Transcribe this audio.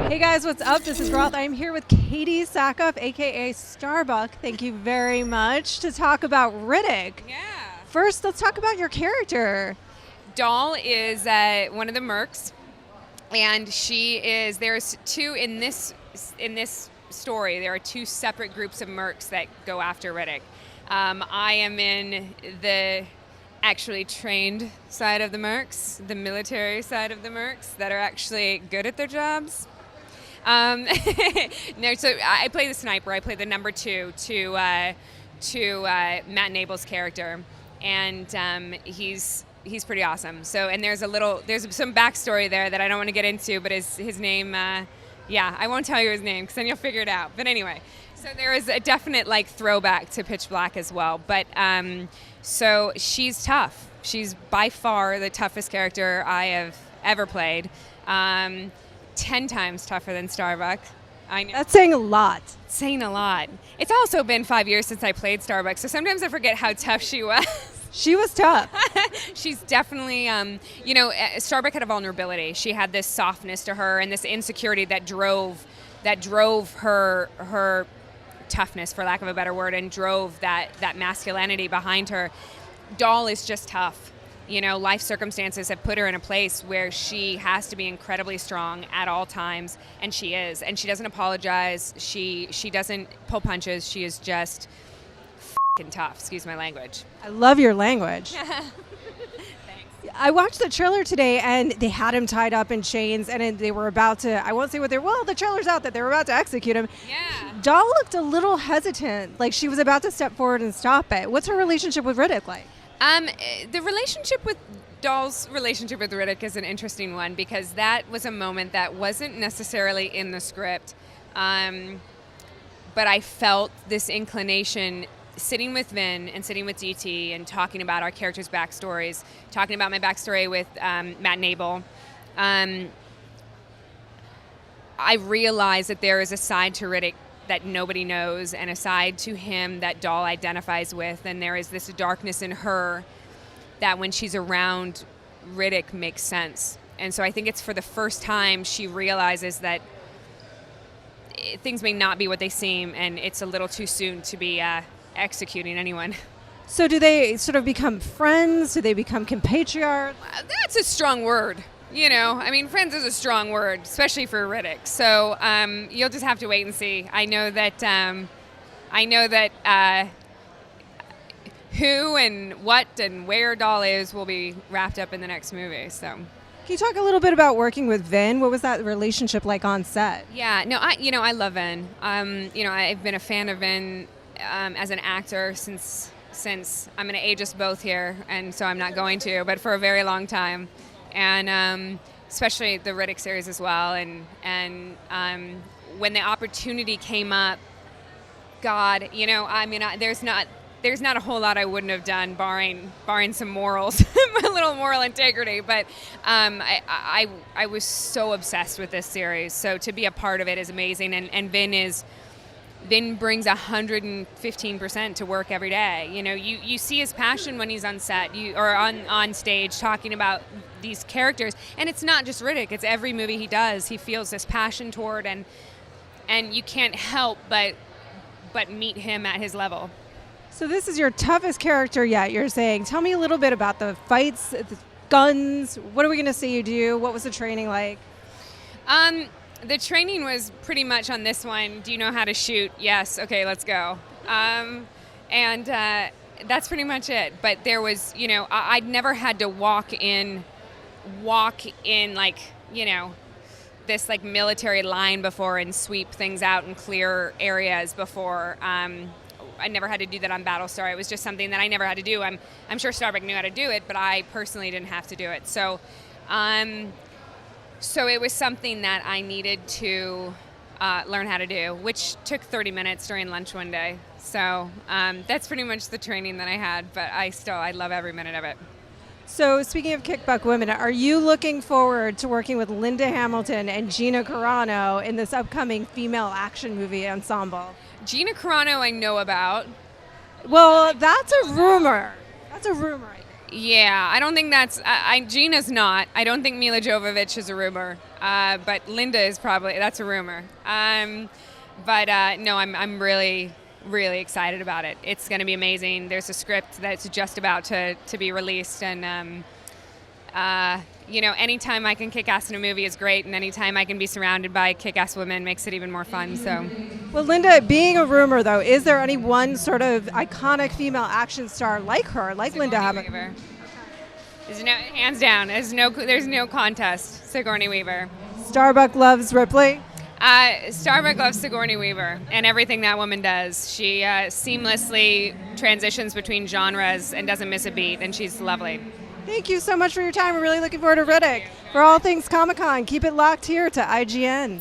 Hey guys, what's up? This is Roth. I'm here with Katee Sackhoff, aka Starbuck. Thank you very much to talk about Riddick. Yeah. First, let's talk about your character. Dahl is one of the mercs, and there's two in this story. There are two separate groups of mercs that go after Riddick. I am in the actually trained side of the mercs, the military side of the mercs that are actually good at their jobs. No, so I play the sniper. I play the number two to Matt Nable's character, and he's pretty awesome. So, and there's some backstory there that I don't want to get into, but his name, I won't tell you his name because then you'll figure it out. But anyway, so there is a definite throwback to Pitch Black as well. But so she's tough. She's by far the toughest character I have ever played. 10 times tougher than Starbuck. I know. That's saying a lot. Saying a lot. It's also been 5 years since I played Starbuck, so sometimes I forget how tough she was. She was tough. She's definitely, Starbuck had a vulnerability. She had this softness to her and this insecurity that drove her toughness, for lack of a better word, and drove that masculinity behind her. Dahl is just tough. Life circumstances have put her in a place where she has to be incredibly strong at all times, and she is. And she doesn't apologize. She doesn't pull punches. She is just f***ing tough. Excuse my language. I love your language. Thanks. I watched the trailer today, and they had him tied up in chains, and they were about to, I won't say what the trailer's out that they were about to execute him. Yeah. Dahl looked a little hesitant, like she was about to step forward and stop it. What's her relationship with Riddick like? Dahl's relationship with Riddick is an interesting one because that was a moment that wasn't necessarily in the script, but I felt this inclination sitting with Vin and sitting with DT and talking about our characters' backstories, talking about my backstory with Matt Nable. I realized that there is a side to Riddick that nobody knows and a side to him that Dahl identifies with, and there is this darkness in her that when she's around Riddick makes sense. And so I think it's for the first time she realizes that things may not be what they seem, and it's a little too soon to be executing anyone. So do they sort of become friends? Do they become compatriots? That's a strong word. Friends is a strong word, especially for Riddick. So you'll just have to wait and see. I know that who and what and where Dahl is will be wrapped up in the next movie. So, can you talk a little bit about working with Vin? What was that relationship like on set? Yeah, no, I love Vin. I've been a fan of Vin as an actor since I'm going to age us both here, and so I'm not going to, but for a very long time. And especially the Riddick series as well. And when the opportunity came up, God, there's not a whole lot I wouldn't have done, barring some morals, a little moral integrity. But I was so obsessed with this series. So to be a part of it is amazing. And Vin brings 115% to work every day. You see his passion when he's on set, or on stage talking about these characters, and it's not just Riddick. It's every movie he does. He feels this passion toward, and you can't help but meet him at his level. So this is your toughest character yet, you're saying. Tell me a little bit about the fights, the guns. What are we going to see you do? What was the training like? The training was pretty much on this one. Do you know how to shoot? Yes. Okay, let's go. And that's pretty much it. But there was, I'd never had to walk in this military line before and sweep things out and clear areas before. I never had to do that on Battlestar. It was just something that I never had to do. I'm sure Starbuck knew how to do it, but I personally didn't have to do it. So it was something that I needed to learn how to do, which took 30 minutes during lunch one day. So that's pretty much the training that I had, but I love every minute of it. So speaking of kickbutt women, are you looking forward to working with Linda Hamilton and Gina Carano in this upcoming female action movie ensemble? Gina Carano I know about. Well, that's a rumor. I think. Yeah, I don't think that's. Gina's not. I don't think Mila Jovovich is a rumor, but Linda is probably. That's a rumor. No, I'm really, really excited about it. It's going to be amazing. There's a script that's just about to be released, and anytime I can kick ass in a movie is great, and anytime I can be surrounded by kick-ass women makes it even more fun. So, Well, Linda, being a rumor though, is there any one sort of iconic female action star like her, like Linda Hamilton? Weaver. There's no, hands down. There's no contest. Sigourney Weaver. Starbuck loves Ripley. Starbuck loves Sigourney Weaver and everything that woman does. She seamlessly transitions between genres and doesn't miss a beat, and she's lovely. Thank you so much for your time. We're really looking forward to Riddick. For all things Comic-Con, keep it locked here to IGN.